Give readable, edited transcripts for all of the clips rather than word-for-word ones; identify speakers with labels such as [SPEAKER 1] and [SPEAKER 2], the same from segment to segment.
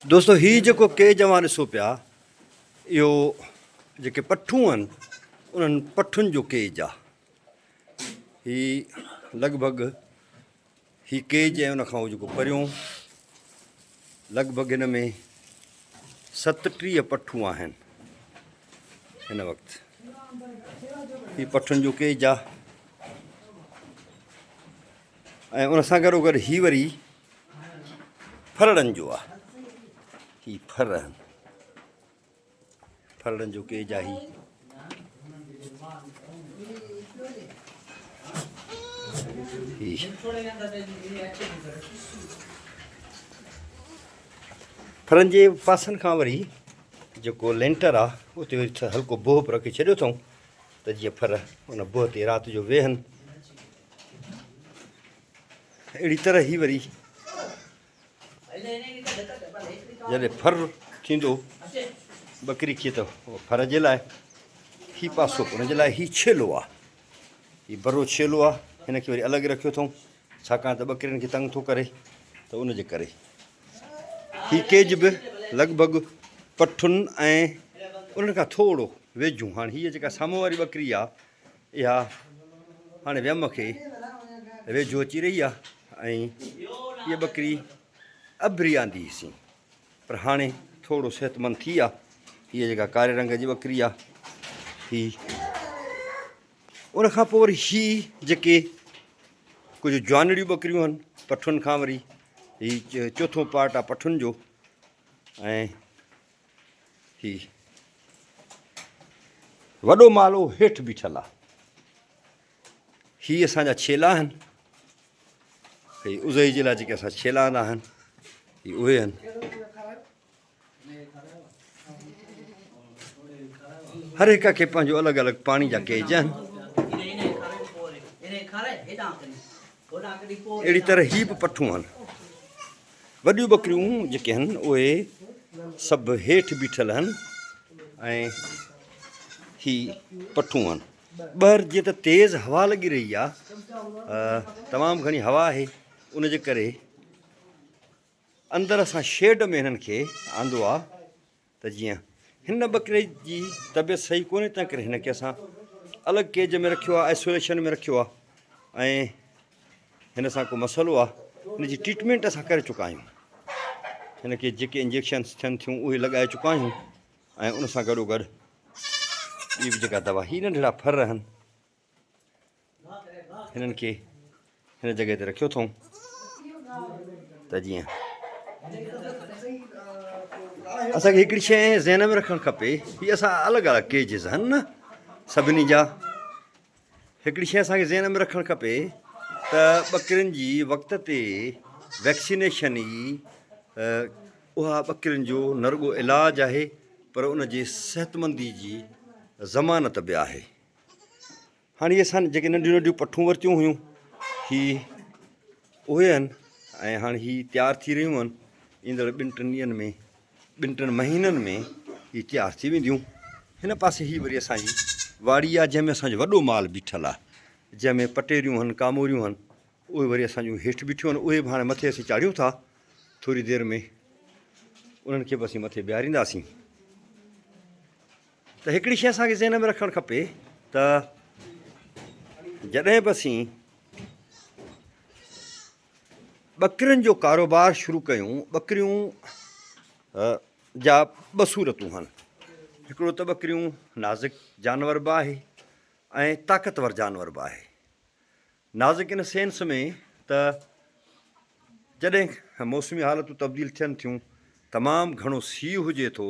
[SPEAKER 1] दोस्तो हीउ जेको केज अवां ॾिसो पिया इहो जेके पठूं आहिनि उन्हनि पठुनि जो केज आहे। हीउ लॻभॻि हीउ केज ऐं उनखां जेको परियों लॻभॻि हिन में 37 पठूं आहिनि हिन वक़्तु। हीउ पठुनि जो केज आहे ऐं उन सां गॾोगॾु हीउ वरी फरड़नि जो आहे। हीउ फर आहिनि, फरड़नि जो केज आहे। फरनि जे पासनि खां वरी जेको लेंटर आहे उते वरी हल्को बोह बि रखी छॾियो अथऊं त जीअं फर उन बोह ते राति जो वेहनि। अहिड़ी तरह ई वरी जॾहिं फर थींदो ॿकरी खे त फर जे लाइ हीउ पासो हुन जे लाइ हीउ छेलो आहे। हीउ बरो छेलो आहे, हिनखे वरी अलॻि रखियो अथऊं छाकाणि त ॿकरियुनि खे तंग थो करे त उनजे करे। हीउ केज बि लॻभॻि पठुनि ऐं उन्हनि खां थोरो वेझूं। हाणे हीअ जेका साम्हूं वारी ॿकरी आहे इहा हाणे वियम खे वेझो अची रही आहे ऐं हीअ ॿकरी अॿरी आंदी हुईसीं पर हाणे थोरो सिहतमंद थी आहे। हीअ जेका कारे रंग जी ॿकरी आहे हीअ। उनखां पोइ वरी हीअ जेके कुझु जुआनड़ियूं ॿकरियूं आहिनि पठुनि खां वरी हीउ चोथों पार्ट आहे पठुनि जो। ऐं हीउ वॾो मालो हेठि बीठल आहे। हीअ असांजा छेला आहिनि। हीअ उज़ई जे लाइ जेके असां छेला आंदा आहिनि हीअ उहे आहिनि। हर हिक खे पंहिंजो अलॻि अलॻि पाणी जा केज आहिनि। अहिड़ी तरह हीअ बि पठूं आहिनि। वॾियूं ॿकरियूं जेके आहिनि उहे सभु हेठि बीठल आहिनि ऐं हीअ पठूं आहिनि। ॿाहिरि जीअं त तेज़ हवा लॻी रही आहे, तमामु घणी हवा आहे, उनजे करे अंदरि असां शेड में हिननि खे आंदो आहे त जीअं हिन ॿकरे जी तबियत सही कोन्हे तंहिं करे हिनखे असां अलॻि केज में रखियो आहे, आइसोलेशन में रखियो आहे ऐं हिन सां को मसइलो आहे हिनजी ट्रीटमेंट असां करे चुका आहियूं। हिनखे जेके इंजेक्शन्स थियनि थियूं उहे लॻाए चुका आहियूं ऐं उन सां गॾोगॾु ॿी बि जेका दवा हीअ नंढिड़ा फर आहिनि हिननि खे हिन जॻह ते रखियो अथऊं त जीअं असांखे हिकिड़ी शइ ज़हन में रखणु खपे। हीअ असां अलॻि अलॻि केजिस आहिनि न सभिनी जा। हिकिड़ी शइ असांखे ज़हन में रखणु खपे त ॿकरियुनि जी वक़्त ते वैक्सीनेशन ई उहा ॿकरियुनि जो न रुॻो इलाजु आहे पर उनजी सिहतमंदी जी ज़मानत बि आहे। हाणे इहे असां जेके नंढियूं नंढियूं पठूं वरितियूं हुयूं हीअ उहे आहिनि ऐं हाणे हीअ तयारु थी रहियूं आहिनि। ईंदड़ 2-3 ॾींहंनि में 2-3 महीननि में हीअ तयारु थी वेंदियूं। हिन पासे हीअ वरी असांजी वाड़ी आहे जंहिंमें असांजो वॾो माल बीठल आहे, जंहिंमें पटेरियूं आहिनि, कामोरियूं आहिनि, उहे वरी असांजूं हेठि बीठियूं आहिनि। उहे बि हाणे मथे असीं चाढ़ियूं था, थोरी देरि में उन्हनि खे बि असीं मथे बीहारींदासीं। त हिकिड़ी शइ असांखे ज़हन में रखणु खपे त जॾहिं बि असीं ॿकरियुनि जो कारोबार शुरू कयूं, ॿकरियूं जा 2 सूरतूं आहिनि। हिकिड़ो त ॿकरियूं नाज़ुक जानवर बि आहे ऐं ताक़तवर जानवर बि आहे। नाज़ुक इन सेंस में त जॾहिं मौसमी हालतूं तब्दील थियनि थियूं, तमामु घणो सीउ हुजे थो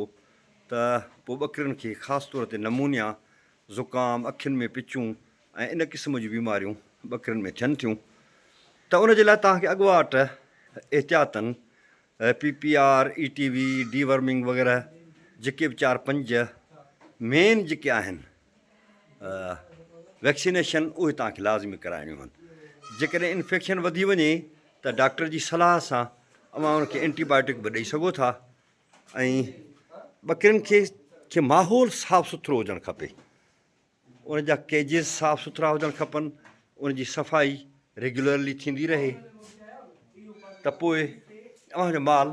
[SPEAKER 1] त पोइ ॿकरियुनि खे ख़ासि तौर ते नमूनिया, ज़ुकाम, अखियुनि में पिचूं ऐं इन क़िस्म जूं बीमारियूं ॿकरियुनि में थियनि थियूं। त उनजे लाइ तव्हांखे अॻुवाट एहतियातन PPR, ETV, डीवर्मिंग वग़ैरह जेके बि 4-5 मेन जेके आहिनि वैक्सीनेशन उहे तव्हांखे लाज़मी कराइणियूं आहिनि। जेकॾहिं इन्फेक्शन वधी वञे त डॉक्टर जी सलाह सां अवां उनखे एंटीबायोटिक बि ॾेई सघो था। ऐं ॿकरियुनि खे माहौल साफ़ु सुथिरो हुजणु खपे, उनजा केजिस साफ़ु सुथिरा हुजणु खपनि, उनजी सफ़ाई रेगुलरली थींदी रहे त पोइ अव्हांजो माल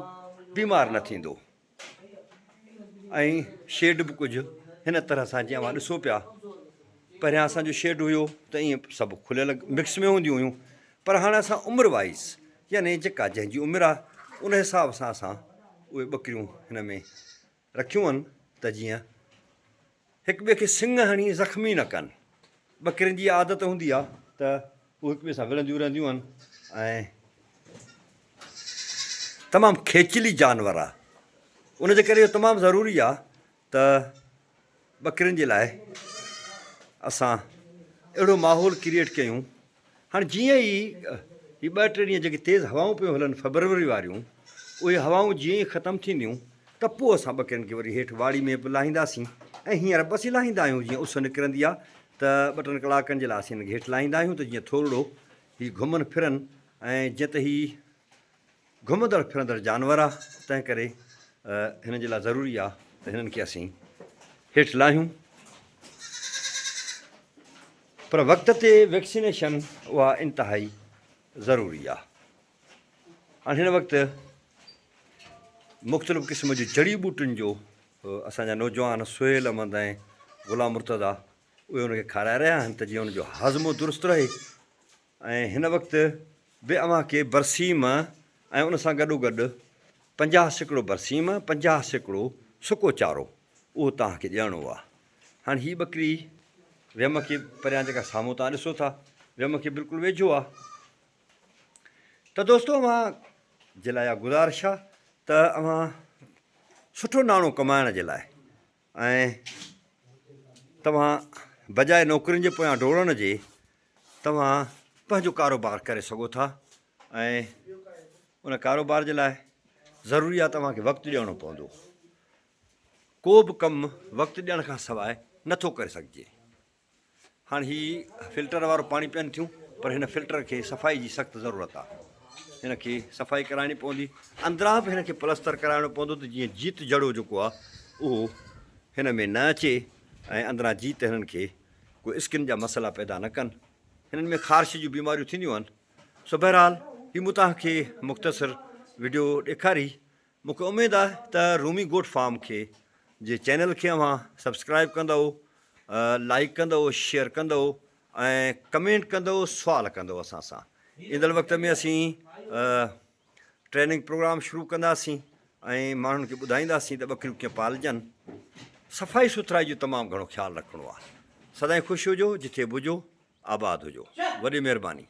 [SPEAKER 1] बीमार न थींदो। ऐं शेड बि कुझु हिन तरह सां जीअं मां ॾिसो पिया, पहिरियां असांजो शेड हुयो त ईअं सभु खुलियल मिक्स में हूंदियूं हुयूं, पर हाणे असां उमिरि वाइज़ यानी जेका जंहिंजी उमिरि आहे उन हिसाब सां असां उहे ॿकरियूं हिन में रखियूं आहिनि त जीअं हिक ॿिए खे सिंग हणी ज़ख़्मी न कनि। ॿकरियुनि जी आदत हूंदी आहे त उहे हिक ॿिए सां विढ़ंदियूं रहंदियूं आहिनि ऐं तमामु खेचली जानवर आहे। उनजे करे इहो तमामु ज़रूरी आहे त ॿकरियुनि जे लाइ असां अहिड़ो माहौल क्रिएट कयूं। हाणे जीअं ई हीअ 2-3 ॾींहं जेके तेज़ हवाऊं पियूं हलनि फेबरवरी वारियूं, उहे हवाऊं जीअं ई ख़तमु थींदियूं त पोइ असां ॿकरियुनि खे वरी हेठि वाड़ी में बि लाहींदासीं। ऐं हींअर बसि लाहींदा आहियूं, जीअं उस निकिरंदी आहे त 2-3 कलाकनि जे लाइ असीं हिनखे हेठि लाहींदा आहियूं त जीअं थोरो हीअ घुमनि फिरनि। ऐं जीअं त हीअ घुमंदड़ फिरंदड़ जानवर आहे, तंहिं करे हिन जे लाइ ज़रूरी आहे त हिननि खे असीं हेठि लाहियूं। पर वक़्त ते वैक्सीनेशन उहा इंतिहाई ज़रूरी आहे। हाणे हिन वक़्तु मुख़्तलिफ़ क़िस्म जूं जड़ी बूटियुनि जो असांजा नौजवान सुहेल अहमद ऐं ग़ुलाम मुर्तज़ा उहे हुनखे खाराए रहिया आहिनि त जीअं हुनजो हाज़मो दुरुस्तु रहे। ऐं हिन वक़्तु बि अव्हांखे बरसीम ऐं उन सां गॾोगॾु 50% बरसीम, 50% सुको चारो उहो तव्हांखे ॾियणो आहे। हाणे हीअ ॿकरी वियम खे परियां जेका साम्हूं तव्हां ॾिसो था, वियम खे बिल्कुलु वेझो आहे। त दोस्तो अव्हां जे लाइ इहा गुज़ारिश आहे त अव्हां सुठो नाणो कमाइण जे लाइ ऐं तव्हां बजाए नौकरियुनि जे पोयां डोड़ण जे तव्हां पंहिंजो कारोबार करे सघो था। ऐं उन कारोबार जे लाइ ज़रूरी आहे तव्हांखे वक़्तु ॾियणो पवंदो। को बि कमु वक़्तु ॾियण खां सवाइ नथो करे सघिजे। हाणे हीअ फिल्टर वारो पाणी पीअनि थियूं, पर हिन फिल्टर खे सफ़ाई जी सख़्तु ज़रूरत आहे। हिन खे सफ़ाई कराइणी पवंदी, अंदरां बि हिन खे प्लस्तर कराइणो पवंदो त जीअं जीत जड़ो जेको आहे उहो हिन में न अचे ऐं अंदरां जीत हिननि खे कोई स्किन जा मसइला पैदा न कनि। हिननि में ख़ारिश जूं बीमारियूं थींदियूं आहिनि। सो बहरहाल हीअ मूं तव्हांखे मुख़्तसिर वीडियो ॾेखारी। मूंखे उमेदु आहे त रूमी गोट फार्म खे जे चैनल खे अव्हां सब्सक्राइब कंदव, लाइक कंदव, शेयर कंदव ऐं कमेंट कंदव, सुवाल कंदव असां सां। ईंदड़ वक़्त में असीं ट्रेनिंग प्रोग्राम शुरू कंदासीं ऐं माण्हुनि खे ॿुधाईंदासीं त ॿकरियूं कीअं पालजनि। सफ़ाई सुथराई जो तमामु घणो ख़्यालु रखिणो आहे। सदाईं ख़ुशि हुजो, जिथे बि हुजो, आबाद हुजो। वॾी महिरबानी।